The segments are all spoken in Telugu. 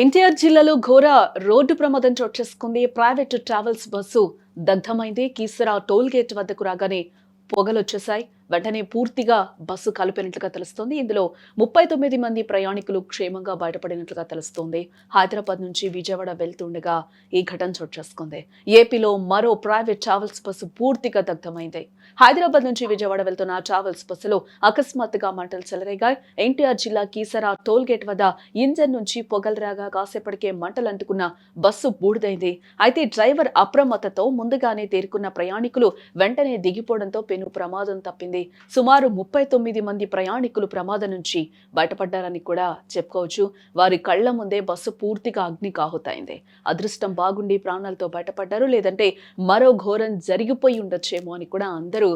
ఎన్టీఆర్ జిల్లాలో ఘోర రోడ్డు ప్రమాదం చోటు చేసుకుంది. ప్రైవేటు ట్రావెల్స్ బస్సు దగ్ధమైంది. కీసరా టోల్ గేట్ వద్దకు రాగానే పొగలొచ్చేశాయి. వెంటనే పూర్తిగా బస్సు కలిపినట్లుగా తెలుస్తోంది. ఇందులో 39 మంది ప్రయాణికులు క్షేమంగా బయటపడినట్లుగా తెలుస్తోంది. హైదరాబాద్ నుంచి విజయవాడ వెళ్తుండగా ఈ ఘటన చోటు చేసుకుంది. ఏపీలో మరో ప్రైవేట్ ట్రావెల్స్ బస్సు పూర్తిగా దగ్ధమైంది. హైదరాబాద్ నుంచి విజయవాడ వెళ్తున్న ట్రావెల్స్ బస్సులో అకస్మాత్తుగా మంటలు చెలరేగాయి. ఎన్టీఆర్ జిల్లా కీసరా టోల్ గేట్ వద్ద ఇంజన్ నుంచి పొగలు రాగా కాసేపటికే మంటలు అంటుకున్న బస్సు బూడిదైంది. అయితే డ్రైవర్ అప్రమత్తతో ముందుగానే తేరుకున్న ప్రయాణికులు వెంటనే దిగిపోవడంతో పెను ప్రమాదం తప్పింది. సుమారు 39 మంది ప్రయాణికులు ప్రమాదం నుంచి బయటపడ్డారని కూడా చెప్పుకోవచ్చు. వారి కళ్ల ముందే బస్సు పూర్తిగా అగ్నికాహుతైంది. అదృష్టం బాగుండి ప్రాణాలతో బయటపడ్డారు, లేదంటే మరో ఘోరం జరిగిపోయి ఉండొచ్చేమో అని కూడా అందరూ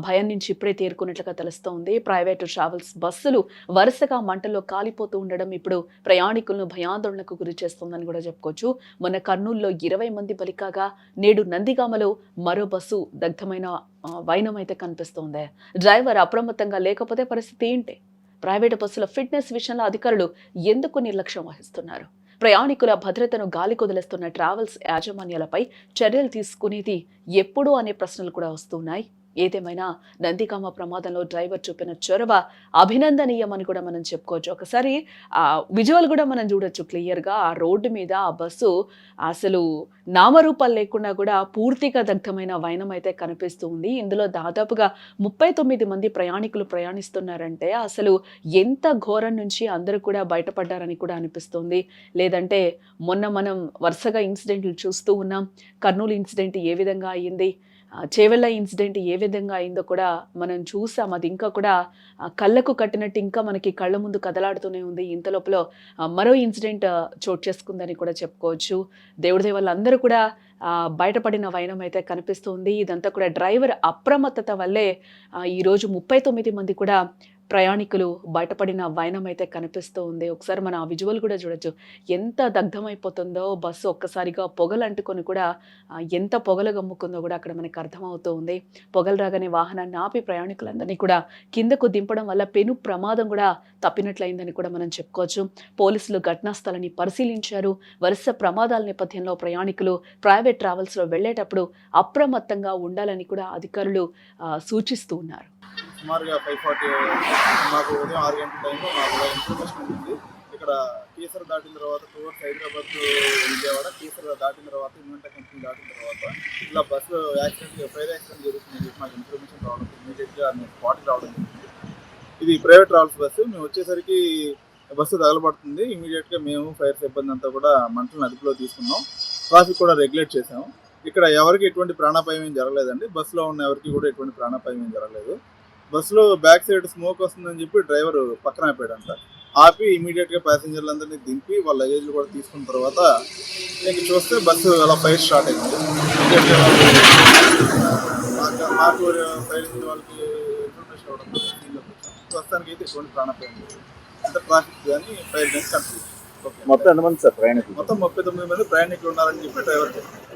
భయం నుంచి ఇప్పుడే తేరుకున్నట్లుగా తెలుస్తోంది. ప్రైవేటు ట్రావెల్స్ బస్సులు వరుసగా మంటల్లో కాలిపోతూ ఉండడం ఇప్పుడు ప్రయాణికులను భయాందోళనకు గురి చేస్తోందని కూడా చెప్పుకోవచ్చు. మొన్న కర్నూలులో 20 మంది బలికాగా నేడు నందిగామలో మరో బస్సు దగ్ధమైన వైనం అయితే కనిపిస్తోంది. డ్రైవర్ అప్రమత్తంగా లేకపోతే పరిస్థితి ఏంటి? ప్రైవేటు బస్సుల ఫిట్నెస్ విషయంలో అధికారులు ఎందుకు నిర్లక్ష్యం వహిస్తున్నారు? ప్రయాణికుల భద్రతను గాలి కొదిలేస్తున్న ట్రావెల్స్ యాజమాన్యాలపై చర్యలు తీసుకునేది ఎప్పుడు అనే ప్రశ్నలు కూడా వస్తున్నాయి. ఏదేమైనా నందిగామ ప్రమాదంలో డ్రైవర్ చూపిన చొరవ అభినందనీయమని కూడా మనం చెప్పుకోవచ్చు. ఒకసారి విజువల్ కూడా మనం చూడొచ్చు క్లియర్గా. ఆ రోడ్డు మీద ఆ బస్సు అసలు నామరూపాలు లేకుండా కూడా పూర్తిగా దగ్ధమైన వైనం అయితే కనిపిస్తూ ఉంది. ఇందులో దాదాపుగా 39 మంది ప్రయాణికులు ప్రయాణిస్తున్నారంటే అసలు ఎంత ఘోరం నుంచి అందరూ కూడా బయటపడ్డారని కూడా అనిపిస్తుంది. లేదంటే మొన్న మనం వరుసగా ఇన్సిడెంట్లు చూస్తూ ఉన్నాం. కర్నూలు ఇన్సిడెంట్ ఏ విధంగా అయ్యింది, చేవెళ్ళ ఇన్సిడెంట్ ఏ విధంగా అయిందో కూడా మనం చూసాం. అది ఇంకా కూడా కళ్ళకు కట్టినట్టు ఇంకా మనకి కళ్ళ ముందు కదలాడుతూనే ఉంది. ఇంత లోపల మరో ఇన్సిడెంట్ చోటు చేసుకుందని కూడా చెప్పుకోవచ్చు. దేవుడి దయ వల్ల అందరూ కూడా బయటపడిన వైనం అయితే కనిపిస్తుంది. ఇదంతా కూడా డ్రైవర్ అప్రమత్తత వల్లే ఈరోజు 39 మంది కూడా ప్రయాణికులు బయటపడిన వైనం అయితే కనిపిస్తూ ఉంది. ఒకసారి మనం ఆ విజువల్ కూడా చూడొచ్చు. ఎంత దగ్ధమైపోతుందో బస్సు, ఒక్కసారిగా పొగలు అంటుకొని కూడా ఎంత పొగలు గమ్ముకుందో కూడా అక్కడ మనకి అర్థమవుతూ ఉంది. పొగలు రాగానే వాహనాన్ని ఆపి ప్రయాణికులందరినీ కూడా కిందకు దింపడం వల్ల పెను ప్రమాదం కూడా తప్పినట్లయిందని కూడా మనం చెప్పుకోవచ్చు. పోలీసులు ఘటనా స్థలాన్ని పరిశీలించారు. వరుస ప్రమాదాల నేపథ్యంలో ప్రయాణికులు ప్రైవేట్ ట్రావెల్స్లో వెళ్లేటప్పుడు అప్రమత్తంగా ఉండాలని కూడా అధికారులు సూచిస్తూ ఉన్నారు. సుమారుగా 5:40 మాకు ఉదయం 6 గంటల టైంలో మాకు ఇన్ఫర్మేషన్ ఉంటుంది. ఇక్కడ కీసర దాటిన తర్వాత టువర్డ్స్ హైదరాబాద్ విజయవాడ, కీసర దాటిన తర్వాత ఇన్వెంటా కంపెనీ దాటిన తర్వాత ఇలా బస్సు ఫైర్ యాక్సిడెంట్ జరుగుతుందని చెప్పి మాకు ఇన్ఫర్మేషన్ రావడం, ఇమీడియట్గా మేము స్పాట్కి రావడం జరిగింది. ఇది ప్రైవేట్ ట్రావెల్స్ బస్సు. మేము వచ్చేసరికి బస్సు తగలబడుతుంది. ఇమీడియట్గా మేము ఫైర్ సిబ్బంది అంతా కూడా మంటలను అదుపులో తీసుకున్నాం. ట్రాఫిక్ కూడా రెగ్యులేట్ చేసాము. ఇక్కడ ఎవరికి ఎటువంటి ప్రాణాపాయం ఏం జరగలేదండి. బస్సులో ఉన్న ఎవరికి కూడా ఎటువంటి ప్రాణాపాయం ఏం జరగలేదు. బస్సులో బ్యాక్ సైడ్ స్మోక్ వస్తుందని చెప్పి డ్రైవర్ పక్కన ఆపాడంట. ఆపి ఇమీడియట్గా ప్యాసింజర్లందరినీ దింపి వాళ్ళ లగేజ్లు కూడా తీసుకున్న తర్వాత ఇంక చూస్తే బస్సు అలా ఫైర్ స్టార్ట్ అయింది. ఇమీడియట్గా మాకు ఫైర్ ఇంజిన్ వాళ్ళకి ఇన్ఫర్మేషన్ అవ్వడంతో సీన్లోకి వచ్చాం. ప్రస్తుతానికి అయితే ఎటువంటి ప్రాణాపాయం లేదు. అంత ట్రాఫిక్ కానీ ఫైర్ కానీ కంట్రోల్. మొత్తం ఎంతమంది సార్ ప్రయాణికులు? మొత్తం 39 మంది ప్రయాణికులు ఉన్నారని చెప్పి డ్రైవర్ చెప్పారు.